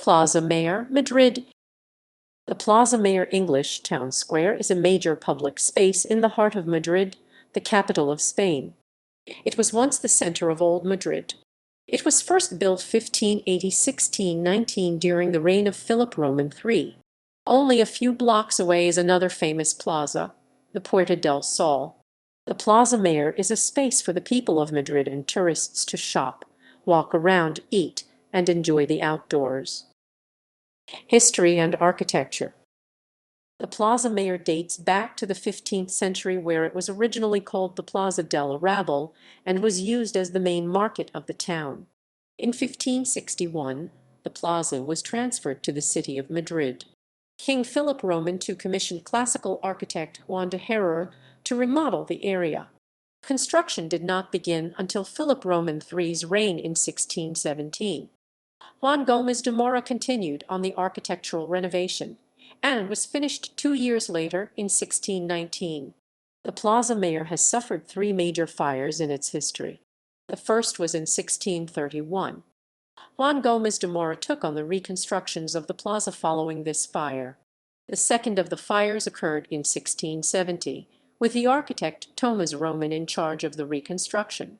Plaza Mayor, Madrid. The Plaza Mayor English town square is a major public space in the heart of Madrid, the capital of Spain. It was once the center of Old Madrid. It was first built 1580–1619 during the reign of Philip Roman III. Only a few blocks away is another famous plaza, the Puerta del Sol. The Plaza Mayor is a space for the people of Madrid and tourists to shop, walk around, eat, and enjoy the outdoors. History and architecture. The Plaza Mayor dates back to the 15th century, where it was originally called the Plaza del Arrabal and was used as the main market of the town. In 1561, the plaza was transferred to the city of Madrid. King Philip Roman II commissioned classical architect Juan de Herrera to remodel the area. Construction did not begin until Philip Roman III's reign in 1617. Juan Gómez de Mora continued on the architectural renovation, and was finished 2 years later in 1619. The Plaza Mayor has suffered 3 major fires in its history. The first was in 1631. Juan Gómez de Mora took on the reconstructions of the plaza following this fire. The second of the fires occurred in 1670, with the architect Thomas Roman in charge of the reconstruction.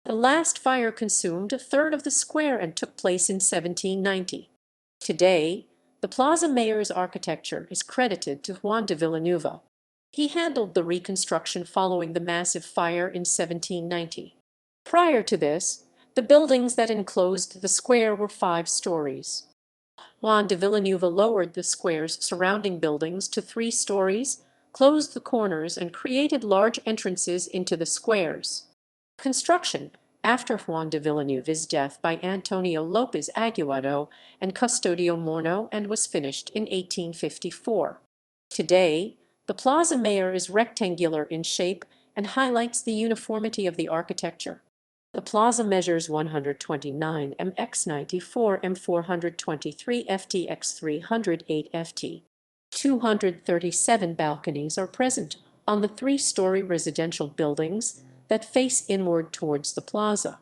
The last fire consumed a third of the square and took place in 1790. Today, the Plaza Mayor's architecture is credited to Juan de Villanueva. He handled the reconstruction following the massive fire in 1790. Prior to this, the buildings that enclosed the square were 5 stories. Juan de Villanueva lowered the square's surrounding buildings to 3 stories, closed the corners, and created large entrances into the squares. Construction, after Juan de Villanueva's death by Antonio López Aguado and Custodio Morno, and was finished in 1854. Today, the Plaza Mayor is rectangular in shape and highlights the uniformity of the architecture. The plaza measures 129 m x 94 m 423 ft x 308 ft. 237 balconies are present on the 3-story residential buildings that face inward towards the plaza.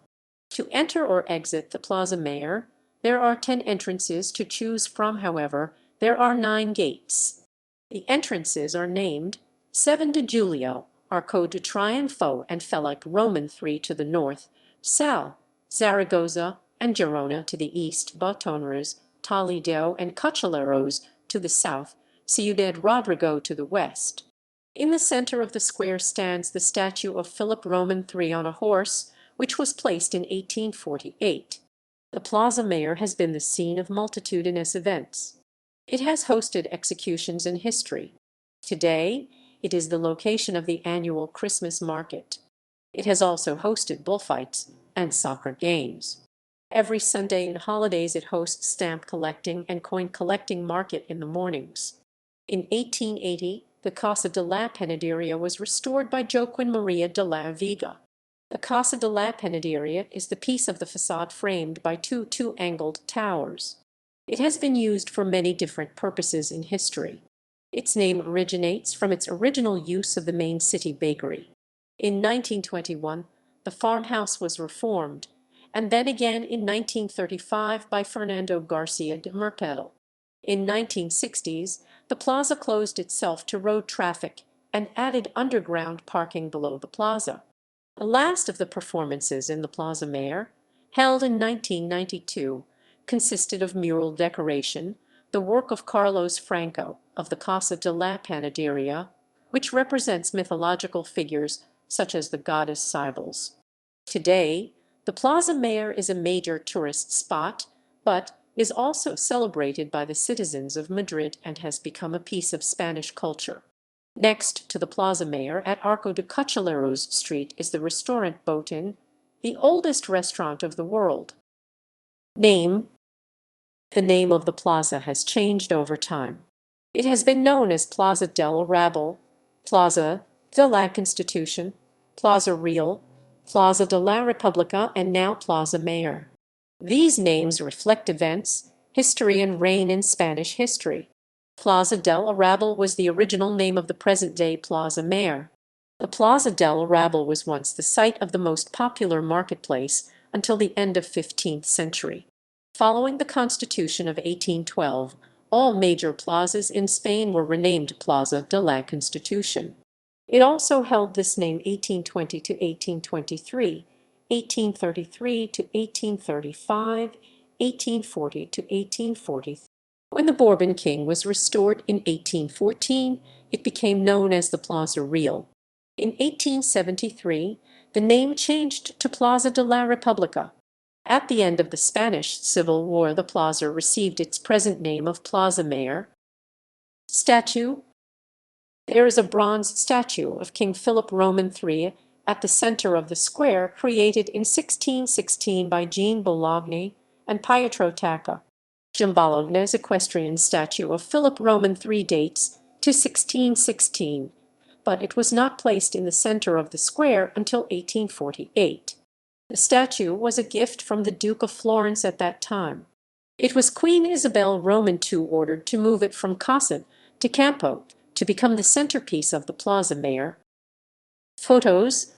To enter or exit the Plaza Mayor, there are 10 entrances to choose from. However, there are 9 gates. The entrances are named 7 de Julio, Arco de Triunfo and Felix Roman III to the north, Sal, Zaragoza, and Girona to the east, Botoneras, Toledo, and Cocheleros to the south, Ciudad Rodrigo to the west. In the center of the square stands the statue of Philip Roman III on a horse, which was placed in 1848. The Plaza Mayor has been the scene of multitudinous events. It has hosted executions in history. Today, it is the location of the annual Christmas market. It has also hosted bullfights and soccer games. Every Sunday and holidays it hosts stamp collecting and coin collecting market in the mornings. In 1880, the Casa de la Panaderia was restored by Joaquin Maria de la Vega. The Casa de la Panaderia is the piece of the facade framed by 2 two-angled towers. It has been used for many different purposes in history. Its name originates from its original use of the main city bakery. In 1921, the farmhouse was reformed, and then again in 1935 by Fernando Garcia de Mercadal. In 1960s, the plaza closed itself to road traffic and added underground parking below the plaza. The last of the performances in the Plaza Mayor, held in 1992, consisted of mural decoration, the work of Carlos Franco of the Casa de la Panaderia, which represents mythological figures such as the goddess Cybele. Today, the Plaza Mayor is a major tourist spot, but is also celebrated by the citizens of Madrid and has become a piece of Spanish culture. Next to the Plaza Mayor at Arco de Cocheleros Street is the restaurant Botin, the oldest restaurant of the world. Name. The name of the plaza has changed over time. It has been known as Plaza del Arrabal, Plaza de la Constitución, Plaza Real, Plaza de la República, and now Plaza Mayor. These names reflect events, history, and reign in Spanish history. Plaza del Arrabal was the original name of the present-day Plaza Mayor. The Plaza del Arrabal was once the site of the most popular marketplace until the end of 15th century. Following the Constitution of 1812, all major plazas in Spain were renamed Plaza de la Constitución. It also held this name 1820 to 1823, 1833 to 1835, 1840 to 1840. When the Bourbon king was restored in 1814, it became known as the Plaza Real. In 1873, the name changed to Plaza de la República. At the end of the Spanish Civil War, the plaza received its present name of Plaza Mayor. Statue. There is a bronze statue of King Philip Roman III at the center of the square, created in 1616 by Jean Bologna and Pietro Tacca. Jean Bologna's equestrian statue of Philip Roman III dates to 1616, but it was not placed in the center of the square until 1848. The statue was a gift from the Duke of Florence at that time. It was Queen Isabel Roman II ordered to move it from Casa to Campo to become the centerpiece of the Plaza Mayor. Photos.